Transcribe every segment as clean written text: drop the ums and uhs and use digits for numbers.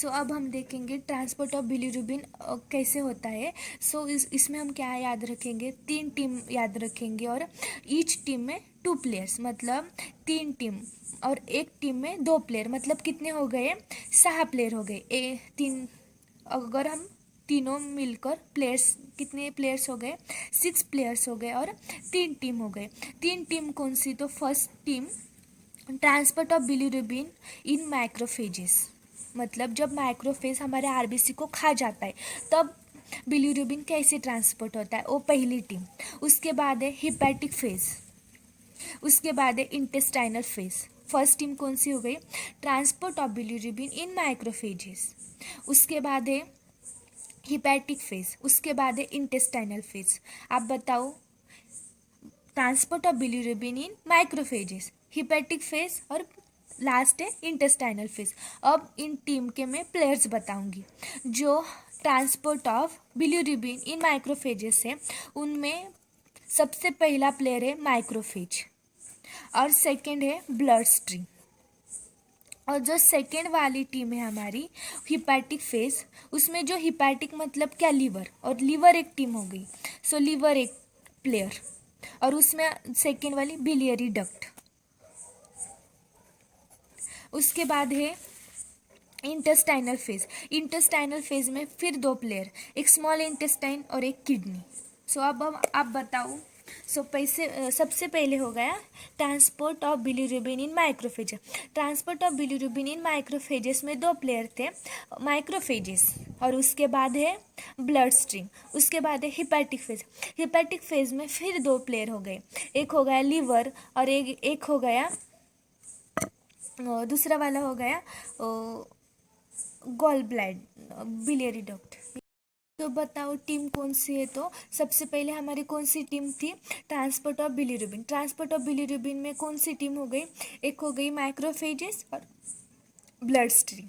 सो अब हम देखेंगे ट्रांसपोर्ट ऑफ बिलीरुबिन कैसे होता है। सो इसमें हम क्या याद रखेंगे, 3 टीम याद रखेंगे और ईच टीम में 2 प्लेयर्स, मतलब 3 टीम और एक टीम में 2 प्लेयर, मतलब कितने हो गए, 6 प्लेयर हो गए। 3, अगर हम तीनों मिलकर प्लेयर्स, कितने प्लेयर्स हो गए, 6 प्लेयर्स हो गए और 3 टीम हो गए। 3 टीम कौन सी, तो first team transport of bilirubin in microphages, मतलब जब माइक्रोफेज हमारे आरबीसी को खा जाता है तब बिलीरुबिन कैसे ट्रांसपोर्ट होता है, वो पहली टीम। उसके बाद है हिपैटिक फेज, उसके बाद है इंटेस्टाइनल फेज। फर्स्ट टीम कौन सी हो गई, transport of bilirubin in microphages. उसके बाद है हिपैटिक फेज, उसके बाद है इंटेस्टाइनल फेज। आप बताओ, transport of bilirubin in microphages, hepatic phase और लास्ट है इंटेस्टाइनल फेज। अब इन टीम के मैं प्लेयर्स बताऊंगी। जो transport of bilirubin in microphages है उनमें सबसे पहला प्लेयर है माइक्रोफेज और सेकंड है ब्लड स्ट्रीम। और जो सेकेंड वाली टीम है हमारी हिपैटिक फेज, उसमें जो हिपैटिक मतलब क्या, लीवर, और लीवर एक टीम हो गई। सो लीवर एक प्लेयर और उसमें सेकेंड वाली बिलियरी डक्ट। उसके बाद है इंटेस्टाइनल फेज। इंटेस्टाइनल फेज में फिर 2 प्लेयर, एक स्मॉल इंटेस्टाइन और एक किडनी। सो अब हम आप बताओ। सबसे पहले हो गया transport of bilirubin in microphages. Transport of bilirubin in microphages में 2 प्लेयर थे, माइक्रोफेजेस, और उसके बाद है ब्लड स्ट्रीम। उसके बाद है हिपैटिक फेज। हिपैटिक फेज में फिर 2 प्लेयर हो गए, एक हो गया लीवर और एक हो गया दूसरा वाला हो गया गॉल ब्लैड, बिलियरी डक्ट। तो बताओ टीम कौन सी है, तो सबसे पहले हमारी कौन सी टीम थी, transport of bilirubin. Transport of bilirubin में कौन सी टीम हो गई, एक हो गई माइक्रोफेजेस और ब्लड स्ट्रीम।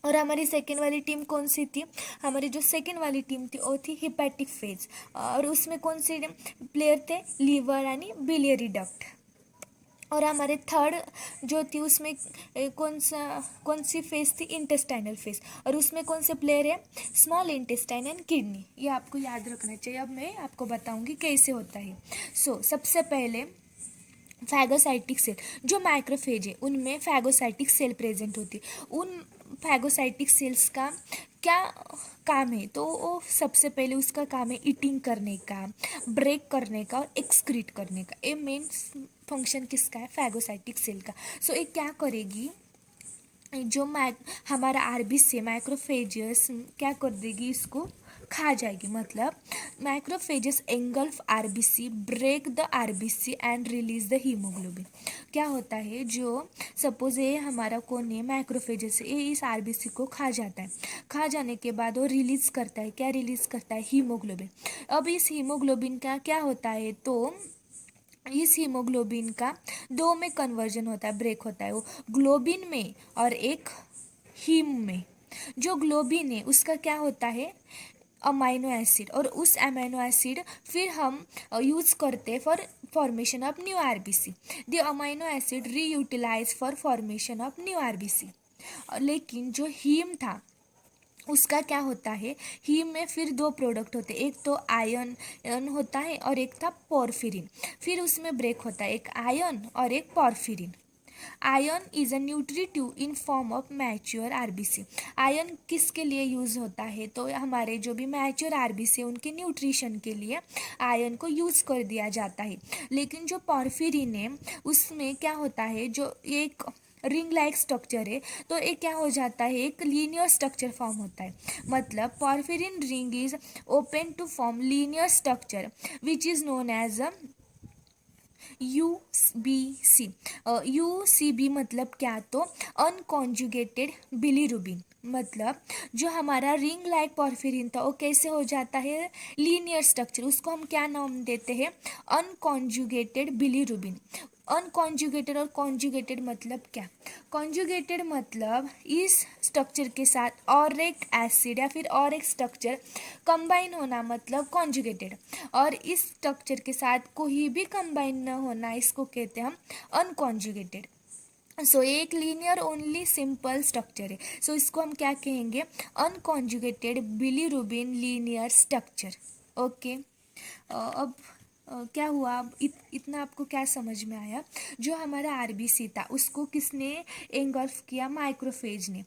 और हमारी सेकेंड वाली टीम कौन सी थी, हमारी जो सेकेंड वाली टीम थी वो थी हिपैटिक फेज, और उसमें कौन से प्लेयर थे, लीवर यानी बिलियरी डक्ट। और हमारे थर्ड जो थी उसमें कौन सी फेस थी, इंटेस्टाइनल फेस, और उसमें कौन से प्लेयर है, स्मॉल इंटेस्टाइन एंड किडनी। ये आपको याद रखना चाहिए। अब मैं आपको बताऊंगी कैसे होता है। सबसे पहले फैगोसाइटिक सेल, जो माइक्रोफेज है उनमें फैगोसाइटिक सेल प्रेजेंट होती है। उन फैगोसाइटिक सेल्स का क्या काम है, तो वो सबसे पहले उसका काम है ईटिंग करने का, ब्रेक करने का और एक्सक्रीट करने का। ये मेन फंक्शन किसका है, फैगोसाइटिक सेल का। ये क्या करेगी, जो हमारा आरबीसी माइक्रोफेजस क्या कर देगी, इसको खा जाएगी। मतलब macrophages engulf RBC, break the RBC and release the haemoglobin. क्या होता है, जो सपोज ये हमारा कौन है, माइक्रोफेजस, ये इस आरबीसी को खा जाता है। खा जाने के बाद वो रिलीज करता है, क्या रिलीज करता है, हीमोग्लोबिन। अब इस हीमोग्लोबिन का क्या होता है, तो इस हीमोग्लोबिन का 2 में कन्वर्जन होता है, ब्रेक होता है, वो ग्लोबिन में और एक हीम में। जो ग्लोबिन है उसका क्या होता है, अमाइनो एसिड, और उस अमाइनो एसिड फिर हम यूज करते हैं for formation of new RBC. The amino acid reutilise for formation of new RBC. लेकिन जो हीम था उसका क्या होता है, हीम में फिर 2 प्रोडक्ट होते हैं, एक तो आयन होता है और एक था पॉर्फिरिन। फिर उसमें ब्रेक होता है, एक आयन और एक porphyrin. Iron is a nutritive in form of mature RBC. आयन किसके लिए यूज होता है, तो हमारे जो भी मैच्योर आरबीसी है उनके न्यूट्रिशन के लिए आयन को यूज कर दिया जाता है। लेकिन जो पॉर्फिरिन है उसमें क्या होता है, जो एक रिंग लाइक स्ट्रक्चर है, तो एक क्या हो जाता है, एक लीनियर स्ट्रक्चर फॉर्म होता है। मतलब porphyrin ring is open to form linear structure which is known as a UBC। UCB मतलब क्या, तो अनकॉन्जुगेटेड बिलीरुबिन। मतलब जो हमारा रिंग लाइक पॉर्फिरिन था वो कैसे हो जाता है, लीनियर स्ट्रक्चर, उसको हम क्या नाम देते हैं, अनकॉन्जुगेटेड बिलीरुबिन। अनकॉन्जुगेटेड और कॉन्जुगेटेड मतलब क्या, कॉन्जुगेटेड मतलब इस स्ट्रक्चर के साथ और एक एसिड या फिर और एक स्ट्रक्चर कंबाइन होना, मतलब कॉन्जुगेटेड। और इस स्ट्रक्चर के साथ कोई भी कंबाइन न होना, इसको कहते हैं हम अनकॉन्जुगेटेड। सो एक लीनियर ओनली सिंपल स्ट्रक्चर है। सो इसको हम क्या कहेंगे, unconjugated bilirubin linear structure. Okay, अब क्या हुआ, अब इतना आपको क्या समझ में आया, जो हमारा आरबीसी था उसको किसने एंगल्फ किया, माइक्रोफेज ने।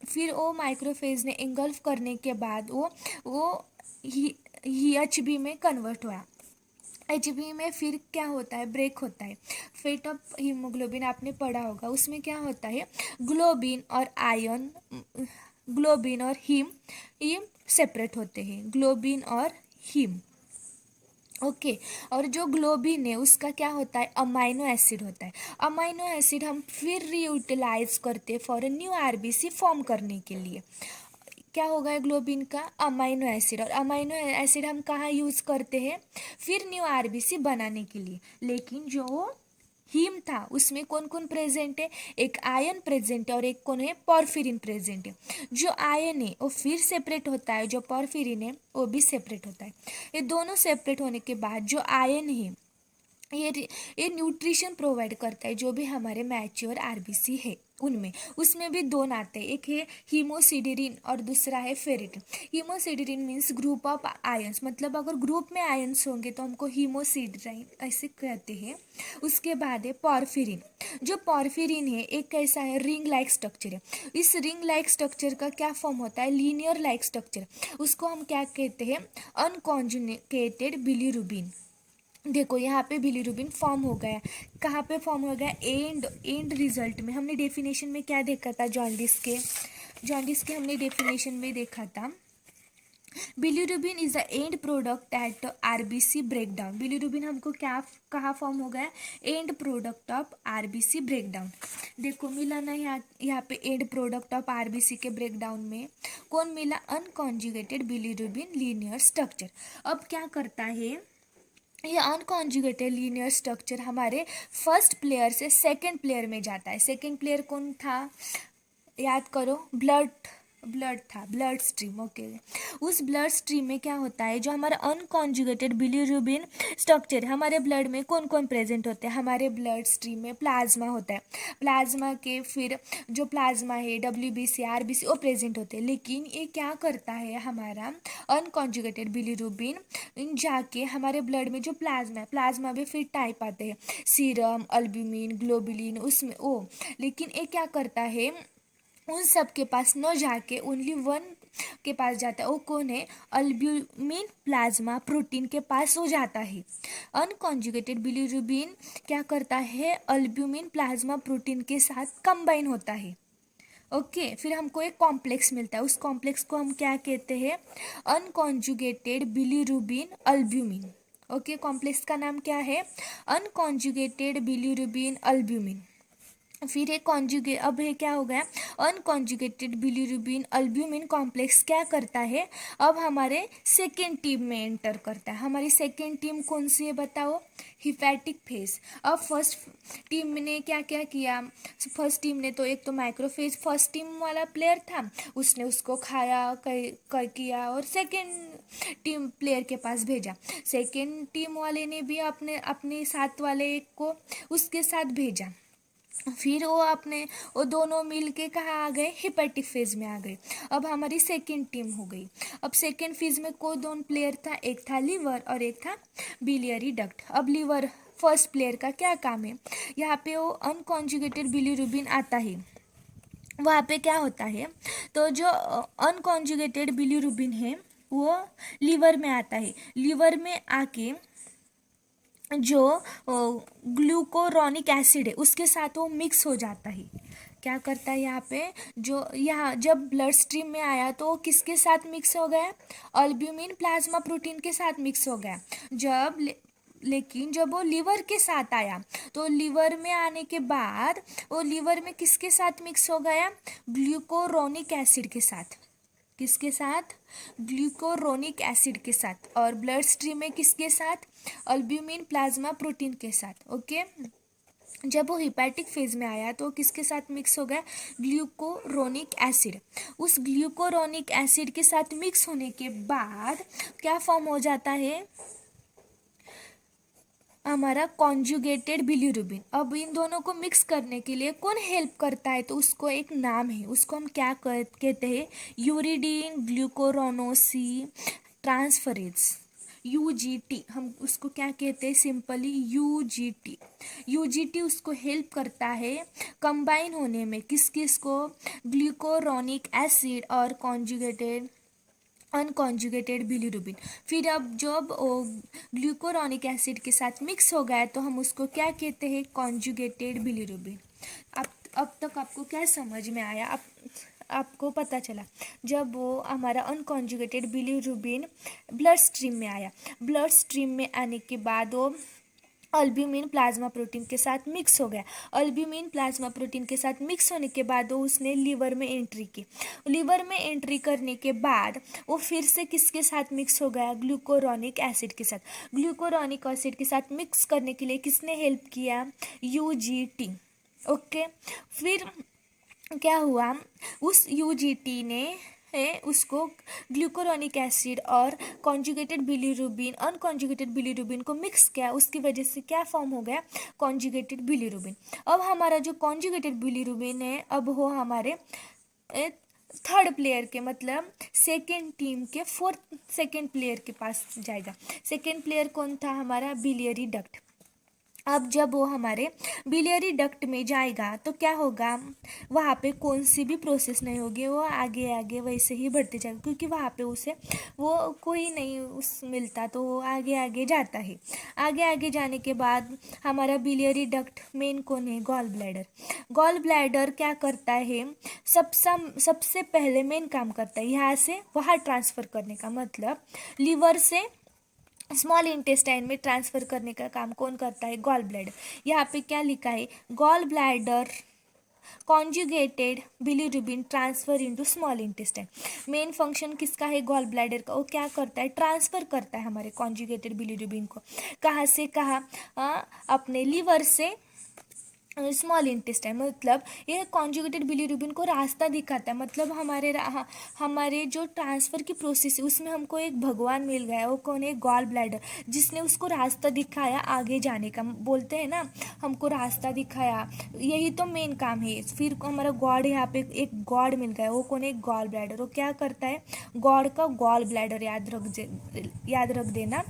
फिर वो माइक्रोफेज ने एंगल्फ करने के बाद वो ही एचबी में कन्वर्ट हुआ। एचबी में फिर क्या होता है, ब्रेक होता है। फेट ऑफ हीमोग्लोबिन आपने पढ़ा होगा, उसमें क्या होता है, ग्लोबिन और आयन, ग्लोबिन और हीम सेपरेट होते हैं, ग्लोबिन और हीम। ओके, और जो ग्लोबिन है उसका क्या होता है, अमाइनो एसिड होता है। अमाइनो एसिड हम फिर रीयूटिलाइज करते हैं for a new RBC form करने के लिए। क्या होगा ग्लोबिन का, अमाइनो एसिड, और अमाइनो एसिड हम कहाँ यूज़ करते हैं, फिर न्यू आरबीसी बनाने के लिए। लेकिन जो हीम था उसमें कौन कौन प्रेजेंट है, एक आयन प्रेजेंट है और एक कौन है, पॉर्फिरिन प्रेजेंट है। जो आयन है वो फिर सेपरेट होता है, जो पॉर्फिरिन है वो भी सेपरेट होता है। ये दोनों सेपरेट होने के बाद जो आयन है ये न्यूट्रिशन प्रोवाइड करता है, जो भी हमारे मैच्योर आरबीसी है उनमें। उसमें भी दो नाते हैं, एक है हीमोसिडेरिन और दूसरा है ferritin. Haemosiderin means group of irons, मतलब अगर ग्रुप में आयंस होंगे तो हमको हीमोसिडेरिन ऐसे कहते हैं। उसके बाद है पॉर्फिरिन। जो पॉर्फिरिन है एक कैसा है, रिंग लाइक स्ट्रक्चर है। इस रिंग लाइक स्ट्रक्चर का क्या फॉर्म होता है, लीनियर लाइक स्ट्रक्चर। उसको हम क्या कहते हैं, अनकॉन्जुगेटेड बिलीरुबिन। देखो यहाँ पे बिलीरुबिन फॉर्म हो गया, कहाँ पे फॉर्म हो गया, एंड रिजल्ट में। हमने डेफिनेशन में क्या देखा था, जॉन्डिस के हमने डेफिनेशन में देखा था, bilirubin is the end product at RBC breakdown. Bilirubin हमको क्या कहाँ फॉर्म हो गया, and product of RBC breakdown. देखो मिला ना यहाँ पे एंड प्रोडक्ट ऑफ आरबीसी के ब्रेकडाउन में कौन मिला, अनकॉन्जुगेटेड बिलीरुबिन लीनियर स्ट्रक्चर। अब क्या करता है, ये अनकॉन्जुगेटेड लीनियर स्ट्रक्चर हमारे फर्स्ट प्लेयर से सेकंड प्लेयर में जाता है। सेकंड प्लेयर कौन था, याद करो, ब्लड था, ब्लड स्ट्रीम। ओके, उस ब्लड स्ट्रीम में क्या होता है, जो हमारा अनकॉन्जुगेटेड बिलीरुबिन स्ट्रक्चर है, हमारे ब्लड में कौन कौन प्रेजेंट होते हैं, हमारे ब्लड स्ट्रीम में प्लाज्मा होता है। प्लाज्मा के फिर जो प्लाज्मा है डब्ल्यूबीसी आरबीसी वो प्रेजेंट होते हैं। लेकिन ये क्या करता है, हमारा अनकॉन्जुगेटेड बिलीरुबिन जाके हमारे ब्लड में जो प्लाज्मा है, प्लाज्मा में फिर टाइप आते हैं, सीरम, अल्ब्यूमिन, ग्लोबुलिन, उसमें ओ। लेकिन ये क्या करता है, उन सब के पास न जाके ओनली वन के पास जाता है, वो कौन है, अल्ब्यूमिन प्लाज्मा प्रोटीन के पास हो जाता है। अनकॉन्जुगेटेड बिलीरुबिन क्या करता है, अल्ब्यूमिन प्लाज्मा प्रोटीन के साथ कंबाइन होता है। ओके, फिर हमको एक कॉम्प्लेक्स मिलता है, उस कॉम्प्लेक्स को हम क्या कहते हैं, unconjugated bilirubin albumin. Okay, complex का नाम क्या है, अनकॉन्जुगेटेड बिलीरुबिन अल्ब्यूमिन। फिर एक कॉन्जुगेट, अब ये क्या हो गया, अनकॉन्जुगेटेड बिलीरुबिन अल्ब्यूमिन कॉम्प्लेक्स क्या करता है, अब हमारे सेकेंड टीम में एंटर करता है। हमारी सेकेंड टीम कौन सी है बताओ, हिपैटिक फेज। अब फर्स्ट टीम ने क्या क्या किया, फर्स्ट टीम ने तो एक तो माइक्रोफेज फर्स्ट टीम वाला प्लेयर था, उसने उसको खाया किया और सेकेंड टीम प्लेयर के पास भेजा। सेकेंड टीम वाले ने भी अपने साथ वाले एक को उसके साथ भेजा। फिर वो दोनों मिल के कहाँ आ गए, हिपैटिक फेज में आ गए। अब हमारी सेकेंड टीम हो गई। अब सेकेंड फेज में कौन दोनों प्लेयर था, एक था लीवर और एक था बिलियरी डक्ट। अब लीवर फर्स्ट प्लेयर का क्या काम है, यहाँ पे वो अनकॉन्जुगेटेड बिलीरुबिन आता है, वहाँ पे क्या होता है, तो जो अनकॉन्जुगेटेड बिलीरुबिन है वो लीवर में आता है। लीवर में आके जो ग्लूकोरोनिक एसिड है उसके साथ वो मिक्स हो जाता है। क्या करता है यहाँ पे, जो यहाँ जब ब्लड स्ट्रीम में आया तो वो किसके साथ मिक्स हो गया, अल्ब्यूमिन प्लाज्मा प्रोटीन के साथ मिक्स हो गया। लेकिन जब वो लीवर के साथ आया तो लीवर में आने के बाद वो लीवर में किसके साथ मिक्स हो गया, ग्लूकोरोनिक एसिड के साथ। किसके साथ, ग्लूकोरोनिक एसिड के साथ। और ब्लड स्ट्रीम में किसके साथ, अल्ब्यूमिन प्लाज्मा प्रोटीन के साथ। ओके, जब वो हिपैटिक फेज में आया तो किसके साथ मिक्स हो गया, ग्लूकोरोनिक एसिड। उस ग्लूकोरोनिक एसिड के साथ मिक्स होने के बाद क्या फॉर्म हो जाता है, हमारा कॉन्जुगेटेड बिलीरुबिन। अब इन दोनों को मिक्स करने के लिए कौन हेल्प करता है, तो उसको एक नाम है, उसको हम क्या कहते हैं, यूरिडीन ग्लूकोरोनोसी ट्रांसफरेज, यूजीटी। हम उसको क्या कहते हैं, सिंपली यूजीटी। यूजीटी उसको हेल्प करता है कंबाइन होने में, किस किस को, ग्लूकोरोनिक एसिड और कॉन्जुगेटेड अनकॉन्जुगेटेड बिलीरुबिन। फिर अब जब ग्लूकोरोनिक एसिड के साथ मिक्स हो गया तो हम उसको क्या कहते हैं, कॉन्जुगेटेड बिलीरुबिन। अब तक आपको क्या समझ में आया, आपको पता चला। जब वो हमारा अनकॉन्जुगेटेड बिलीरुबिन ब्लड स्ट्रीम में आया, ब्लड स्ट्रीम में आने के बाद वो अल्ब्यूमिन प्लाज्मा प्रोटीन के साथ मिक्स हो गया। अल्ब्यूमिन प्लाज्मा प्रोटीन के साथ मिक्स होने के बाद वो उसने लीवर में एंट्री की। लीवर में एंट्री करने के बाद वो फिर से किसके साथ मिक्स हो गया, ग्लूकोरोनिक एसिड के साथ। ग्लूकोरोनिक एसिड के साथ मिक्स करने के लिए किसने हेल्प किया, यूजीटी। ओके, फिर क्या हुआ, उस यूजीटी ने उसको ग्लूकोरोनिक एसिड और कॉन्जुगेटेड बिलीरुबिन अनकॉन्जुगेटेड बिलीरुबिन को मिक्स किया, उसकी वजह से क्या फॉर्म हो गया, कॉन्जुगेटेड बिलीरुबिन। अब हमारा जो कॉन्जुगेटेड बिलीरुबिन है, अब वो हमारे थर्ड प्लेयर के, मतलब सेकेंड टीम के सेकेंड प्लेयर के पास जाएगा। सेकेंड प्लेयर कौन था, हमारा बिलियरी डक्ट। अब जब वो हमारे बिलियरी डक्ट में जाएगा तो क्या होगा, वहाँ पे कौन सी भी प्रोसेस नहीं होगी, वो आगे आगे वैसे ही बढ़ते जाएगा, क्योंकि वहाँ पे उसे वो कोई नहीं उस मिलता, तो वो आगे आगे जाता है। आगे आगे जाने के बाद हमारा बिलियरी डक्ट मेन कौन है, गॉल ब्लैडर। गॉल ब्लैडर क्या करता है, सबसे पहले मेन काम करता है यहाँ से वहाँ ट्रांसफ़र करने का, मतलब लीवर से स्मॉल इंटेस्टाइन में ट्रांसफ़र करने का काम कौन करता है, गॉल ब्लैडर। यहाँ पे क्या लिखा है, gall bladder conjugated bilirubin transfer into small intestine. Main function किसका है, गॉल ब्लैडर का। वो क्या करता है, ट्रांसफ़र करता है हमारे कॉन्जुगेटेड बिलीरुबिन को, कहाँ से कहाँ, अपने लीवर से स्मॉल इंटेस्टाइन। मतलब ये कॉन्जुगेटेड बिलीरुबिन को रास्ता दिखाता है, मतलब हमारे जो ट्रांसफ़र की प्रोसेस है उसमें हमको एक भगवान मिल गया, वो कौन है, गॉल ब्लैडर, जिसने उसको रास्ता दिखाया आगे जाने का। बोलते हैं ना, हमको रास्ता दिखाया, यही तो मेन काम है। फिर हमारा गॉड, यहाँ पे एक गॉड मिल गया, वो कौन है, गॉल ब्लैडर। वो क्या करता है, गॉड का गॉल ब्लैडर याद रख देना।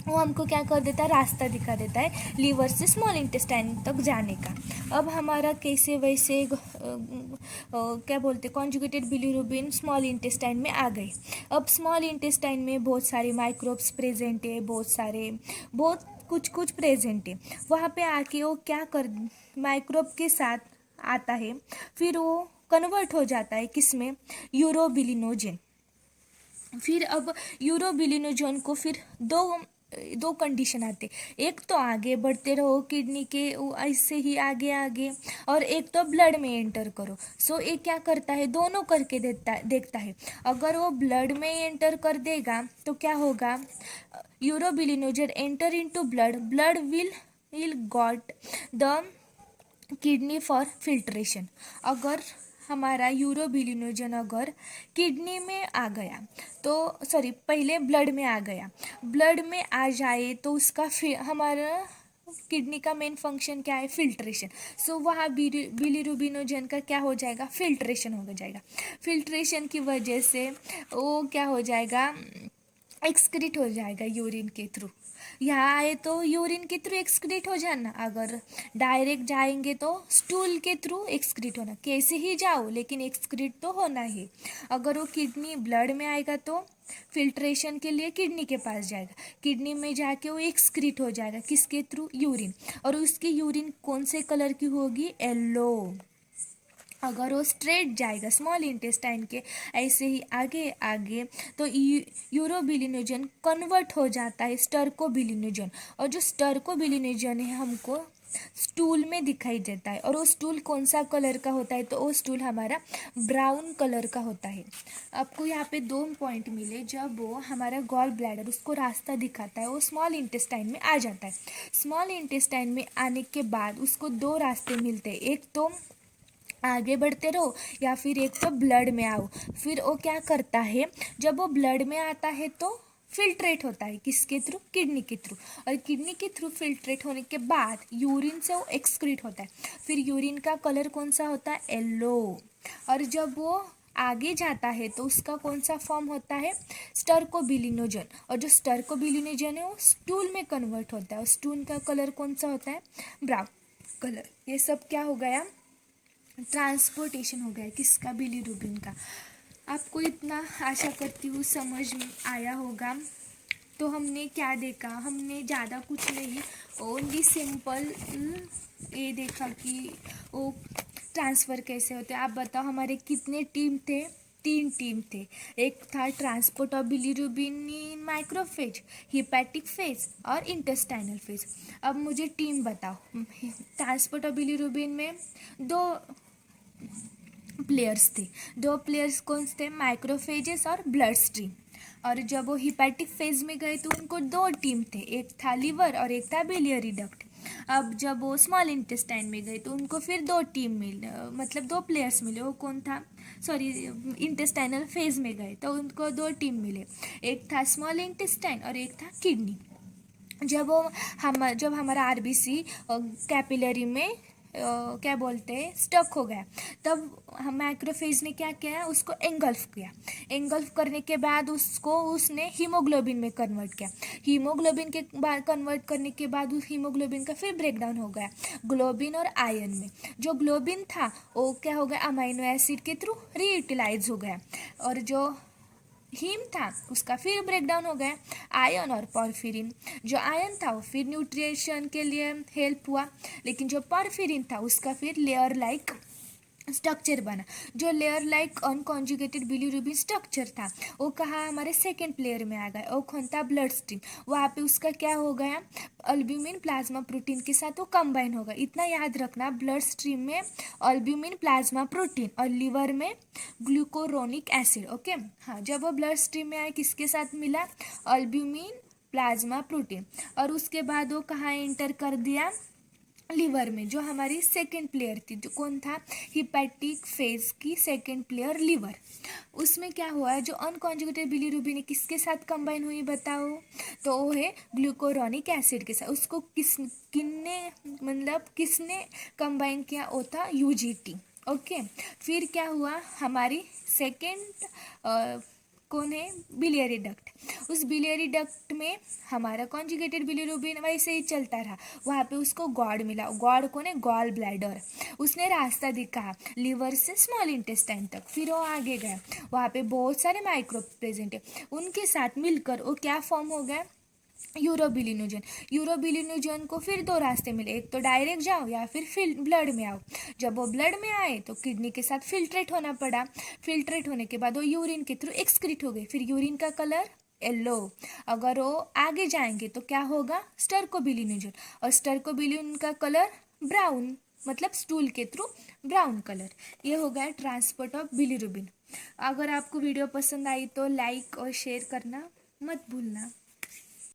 वो हमको क्या कर देता है, रास्ता दिखा देता है लीवर से स्मॉल इंटेस्टाइन तक जाने का। अब हमारा कैसे वैसे क्या बोलते, कॉन्जुगेटेड बिलीरुबिन स्मॉल इंटेस्टाइन में आ गई। अब स्मॉल इंटेस्टाइन में बहुत सारे माइक्रोब्स प्रेजेंट है, बहुत कुछ प्रेजेंट है। वहाँ पे आके वो क्या कर, माइक्रोब के साथ आता है, फिर वो कन्वर्ट हो जाता है किसमें, यूरोबिलिनोजेन। फिर अब यूरोबिलिनोजन को फिर दो कंडीशन आते, एक तो आगे बढ़ते रहो किडनी के ऐसे ही आगे आगे, और एक तो ब्लड में एंटर करो। सो ये क्या करता है, दोनों करके देखता है। अगर वो ब्लड में एंटर कर देगा तो क्या होगा, urobilinogen enter into blood, blood will got the kidney for filtration. अगर हमारा यूरोबिलिनोजन अगर किडनी में आ गया तो, सॉरी, पहले ब्लड में आ गया, ब्लड में आ जाए तो उसका हमारा किडनी का मेन फंक्शन क्या है, फिल्ट्रेशन। सो वहाँ बिलिरुबिनोजन का क्या हो जाएगा, फिल्ट्रेशन हो जाएगा। फिल्ट्रेशन की वजह से वो क्या हो जाएगा, एक्सक्रीट हो जाएगा यूरिन के थ्रू। यहाँ आए तो यूरिन के थ्रू एक्सक्रीट हो जाना, अगर डायरेक्ट जाएंगे तो स्टूल के थ्रू एक्सक्रीट होना। कैसे ही जाओ लेकिन एक्सक्रीट तो होना ही। अगर वो किडनी ब्लड में आएगा तो फिल्ट्रेशन के लिए किडनी के पास जाएगा, किडनी में जाके वो एक्सक्रीट हो जाएगा, किसके थ्रू, यूरिन। और उसकी यूरिन कौन से कलर की होगी, येलो। अगर वो स्ट्रेट जाएगा स्मॉल इंटेस्टाइन के ऐसे ही आगे आगे तो यूरोबिलिनोजन कन्वर्ट हो जाता है स्टर्कोबिलिनोजन, और जो स्टर्कोबिलिनोजन है हमको स्टूल में दिखाई देता है। और वो स्टूल कौन सा कलर का होता है, तो वो स्टूल हमारा ब्राउन कलर का होता है। आपको यहाँ पे 2 पॉइंट मिले, जब वो हमारा गॉल ब्लैडर उसको रास्ता दिखाता है, वो स्मॉल इंटेस्टाइन में आ जाता है। स्मॉल इंटेस्टाइन में आने के बाद उसको 2 रास्ते मिलते हैं, एक तो आगे बढ़ते रहो या फिर एक तो ब्लड में आओ। फिर वो क्या करता है, जब वो ब्लड में आता है तो फिल्ट्रेट होता है किसके थ्रू, किडनी के थ्रू, और किडनी के थ्रू फिल्ट्रेट होने के बाद यूरिन से वो एक्सक्रीट होता है। फिर यूरिन का कलर कौन सा होता है, येलो, और जब वो आगे जाता है तो उसका कौन सा फॉर्म होता है, स्टर्कोबिलिनोजन, और जो स्टर्कोबिलिनोजन है वो स्टूल में कन्वर्ट होता है, और स्टूल का कलर कौन सा होता है, ब्राउन कलर। ये सब क्या हो गया, ट्रांसपोर्टेशन हो गया किसका, बिलीरुबिन का। आपको इतना आशा करती हूँ समझ में आया होगा। तो हमने क्या देखा, हमने ज़्यादा कुछ नहीं, ओनली सिंपल ये देखा कि वो ट्रांसफ़र कैसे होते हैं। आप बताओ हमारे कितने टीम थे, 3 टीम थे। एक था transport of bilirubin in macrophage, hepatic phase और इंटेस्टाइनल फेज। अब मुझे टीम बताओ। ट्रांसपोर्ट ऑफ बिलीरुबिन में 2 प्लेयर्स थे। 2 प्लेयर्स कौन थे, माइक्रोफेजेस और ब्लड स्ट्रीम। और जब वो हिपैटिक फेज में गए तो उनको 2 टीम थे, एक था लीवर और एक था बिलियरी डक्ट। अब जब वो स्मॉल इंटेस्टाइन में गए तो उनको फिर 2 टीम मिले, मतलब 2 प्लेयर्स मिले। वो कौन था, सॉरी, इंटेस्टाइनल फेज में गए तो उनको 2 टीम मिले, एक था स्मॉल इंटेस्टाइन और एक था किडनी। जब हमारा आरबीसी कैपिलरी में क्या बोलते हैं स्टक हो गया, तब हम मैक्रोफेज ने क्या किया, उसको एंगल्फ किया। एंगल्फ करने के बाद उसने हीमोग्लोबिन में कन्वर्ट किया। हीमोग्लोबिन के बाद कन्वर्ट करने के बाद उस हीमोग्लोबिन का फिर ब्रेकडाउन हो गया ग्लोबिन और आयन में। जो ग्लोबिन था वो क्या हो गया, अमाइनो एसिड के थ्रू रीयूटिलाइज हो गया, और जो हीम था उसका फिर ब्रेकडाउन हो गया आयन और पॉर्फिरिन। जो आयन था वो फिर न्यूट्रिशन के लिए हेल्प हुआ, लेकिन जो पॉर्फिरिन था उसका फिर लेयर लाइक स्ट्रक्चर बना। जो layer like unconjugated bilirubin structure था वो कहाँ, हमारे सेकेंड प्लेयर में आ गया, वो कौन था, ब्लड स्ट्रीम। वहाँ पे उसका क्या हो गया, अल्ब्यूमिन प्लाज्मा प्रोटीन के साथ वो कंबाइन होगा। इतना याद रखना, ब्लड स्ट्रीम में अल्ब्यूमिन प्लाज्मा प्रोटीन और लीवर में ग्लूकोरोनिक एसिड। ओके, हाँ, जब वो ब्लड स्ट्रीम में आए किसके साथ मिला, अल्ब्यूमिन प्लाज्मा प्रोटीन, और उसके बाद वो कहाँ एंटर कर दिया, लीवर में। जो हमारी सेकेंड प्लेयर थी, जो कौन था, हिपैटिक फेज की सेकेंड प्लेयर लीवर। उसमें क्या हुआ है, जो अनकॉन्जुगेटेड बिलीरुबिन किसके साथ कंबाइन हुई बताओ, तो वो है ग्लूकोरोनिक एसिड के साथ। उसको किसने कंबाइन किया, वो था यूजीटी। ओके, फिर क्या हुआ, हमारी सेकेंड कौन है, बिलियरी डक्ट। उस बिलियरी डक्ट में हमारा कॉन्जुगेटेड बिलीरुबिन वैसे ही चलता रहा। वहाँ पे उसको गॉड मिला। गॉड कौन है, गॉल ब्लैडर। उसने रास्ता दिखा लीवर से स्मॉल इंटेस्टाइन तक। फिर वो आगे गया, वहाँ पे बहुत सारे माइक्रो प्रेजेंट है, उनके साथ मिलकर वो क्या फॉर्म हो गया, यूरोबिलिनोजन। यूरोबिलिनोजन को फिर 2 रास्ते मिले, एक तो डायरेक्ट जाओ या फिर ब्लड में आओ। जब वो ब्लड में आए तो किडनी के साथ फिल्ट्रेट होना पड़ा। फिल्ट्रेट होने के बाद वो यूरिन के थ्रू एक्सक्रीट हो गई। फिर यूरिन का कलर येलो। अगर वो आगे जाएंगे तो क्या होगा, स्टर्कोबिलिनोजन, और स्टर्कोबिलिन का कलर ब्राउन, मतलब स्टूल के थ्रू ब्राउन कलर। ये हो गया ट्रांसपोर्ट ऑफ बिलीरुबिन। अगर आपको वीडियो पसंद आई तो लाइक और शेयर करना मत भूलना।